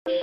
Good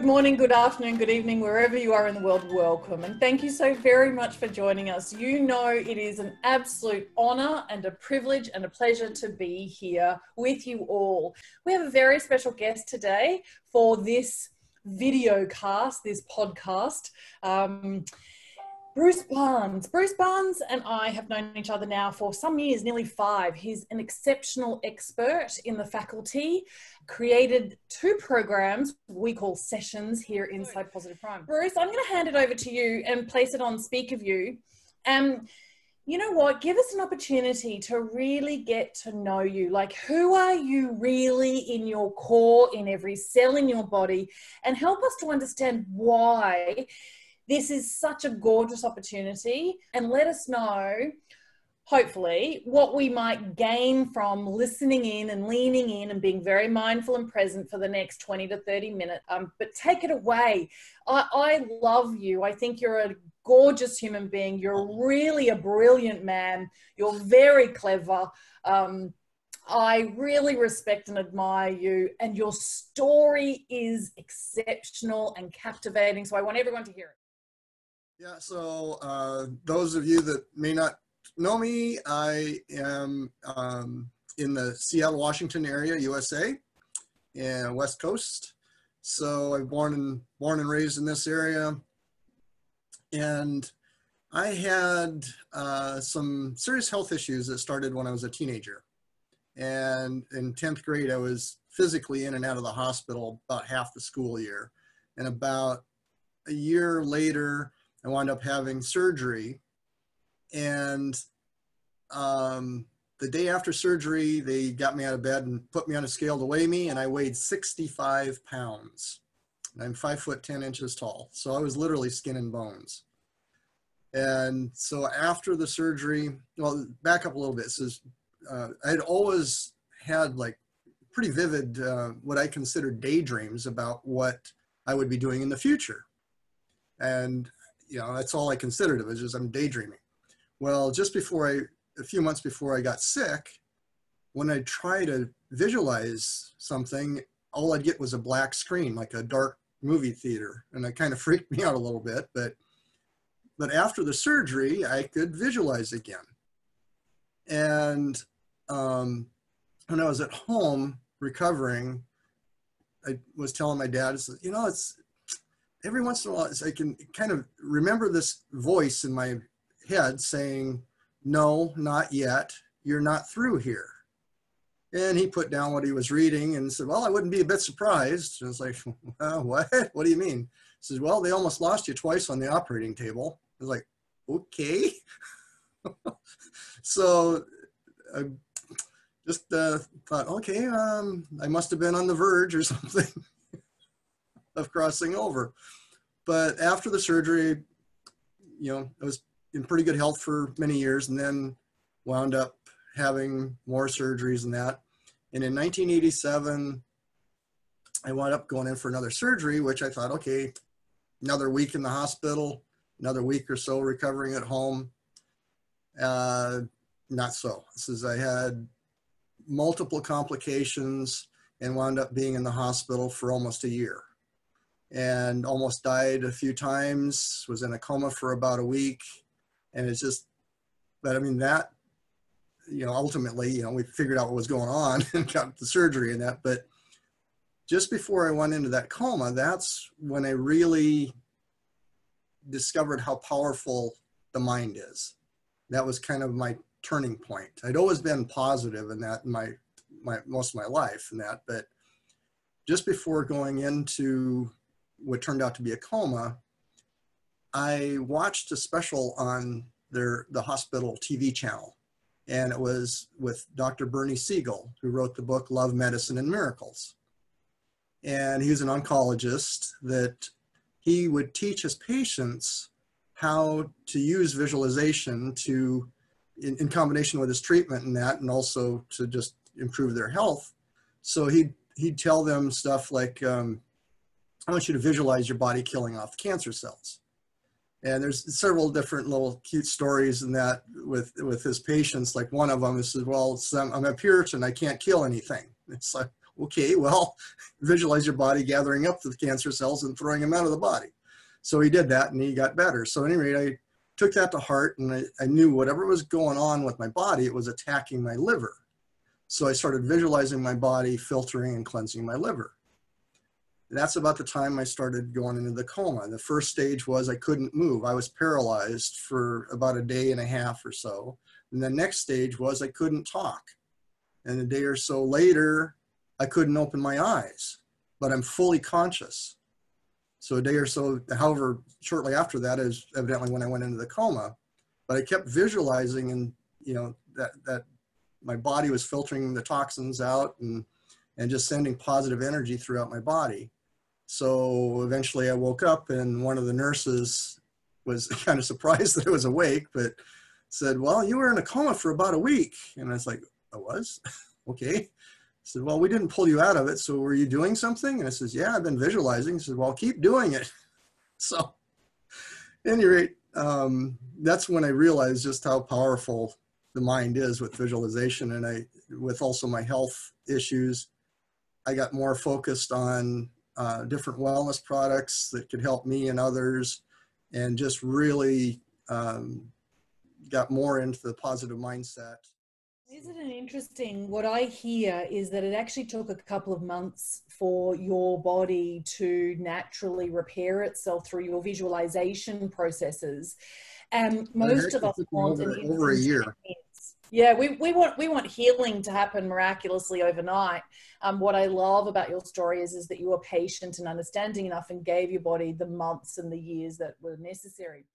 morning, good afternoon, good evening, wherever you are in the world, welcome. And thank you so very much for joining us. You know it is an absolute honor and a privilege and a pleasure to be here with you all. We have a very special guest today for this video cast, this podcast. Bruce Barnes. Bruce Barnes and I have known each other now for some years, nearly 5. He's an exceptional expert in the faculty, created 2 programs we call sessions here inside Positive Prime. Bruce, I'm going to hand it over to you and place it on Speak of You. You know what? Give us an opportunity to really get to know you. Like, who are you really in your core, in every cell in your body, and help us to understand why this is such a gorgeous opportunity, and let us know, hopefully, what we might gain from listening in and leaning in and being very mindful and present for the next 20 to 30 minutes. But take it away. I love you. I think you're a gorgeous human being. You're really a brilliant man. You're very clever. I really respect and admire you, and your story is exceptional and captivating. So I want everyone to hear it. Yeah, so those of you that may not know me, I am in the Seattle, Washington area, USA, and West Coast. So I'm born and raised in this area. And I had some serious health issues that started when I was a teenager. And in 10th grade, I was physically in and out of the hospital about half the school year. And about a year later, I wound up having surgery, and the day after surgery, they got me out of bed and put me on a scale to weigh me, and I weighed 65 pounds. I'm 5'10" tall, so I was literally skin and bones. And so after the surgery, well, back up a little bit. So I'd always had like pretty vivid, what I considered daydreams about what I would be doing in the future. And you know, that's all I considered it was, just I'm daydreaming. Well, just a few months before I got sick, when I tried to visualize something, all I'd get was a black screen, like a dark movie theater. And it kind of freaked me out a little bit, but after the surgery, I could visualize again. And when I was at home recovering, I was telling my dad, you know, every once in a while, I can kind of remember this voice in my head saying, no, not yet. You're not through here. And he put down what he was reading and said, well, I wouldn't be a bit surprised. And I was like, what? What do you mean? He says, well, they almost lost you twice on the operating table. I was like, okay. So I just thought, okay, I must have been on the verge or something of crossing over. But after the surgery, you know, I was in pretty good health for many years, and then wound up having more surgeries and that. And in 1987, I wound up going in for another surgery, which I thought, okay, another week in the hospital, another week or so recovering at home. Not so. This is, I had multiple complications and wound up being in the hospital for almost a year. And almost died a few times, was in a coma for about a week. And it's just, but I mean, that, you know, ultimately, you know, we figured out what was going on and got the surgery and that. But just before I went into that coma, that's when I really discovered how powerful the mind is. That was kind of my turning point. I'd always been positive in that in my most of my life and that, but just before going into what turned out to be a coma, I watched a special on the hospital TV channel, and it was with Dr. Bernie Siegel, who wrote the book Love, Medicine, and Miracles. And he was an oncologist that he would teach his patients how to use visualization to, in combination with his treatment and that, and also to just improve their health. So he'd tell them stuff like, I want you to visualize your body killing off the cancer cells. And there's several different little cute stories in that with his patients. Like one of them is, well, I'm a Puritan, I can't kill anything. It's like, okay, well, visualize your body gathering up the cancer cells and throwing them out of the body. So he did that and he got better. So anyway, I took that to heart, and I knew whatever was going on with my body, it was attacking my liver. So I started visualizing my body filtering and cleansing my liver. That's about the time I started going into the coma. The first stage was I couldn't move. I was paralyzed for about a day and a half or so. And the next stage was I couldn't talk. And a day or so later, I couldn't open my eyes, but I'm fully conscious. So a day or so, however, shortly after that is evidently when I went into the coma. But I kept visualizing, and that my body was filtering the toxins out and just sending positive energy throughout my body. So eventually I woke up, and one of the nurses was kind of surprised that I was awake, but said, well, you were in a coma for about a week. And I was like, I was? Okay. I said, well, we didn't pull you out of it. So were you doing something? And I says, yeah, I've been visualizing. He said, well, keep doing it. So at any rate, that's when I realized just how powerful the mind is with visualization. And with also my health issues, I got more focused on different wellness products that could help me and others, and just really got more into the positive mindset. Isn't it interesting? What I hear is that it actually took a couple of months for your body to naturally repair itself through your visualization processes. And most of us want over a year. Yeah, we want healing to happen miraculously overnight. What I love about your story is that you were patient and understanding enough and gave your body the months and the years that were necessary.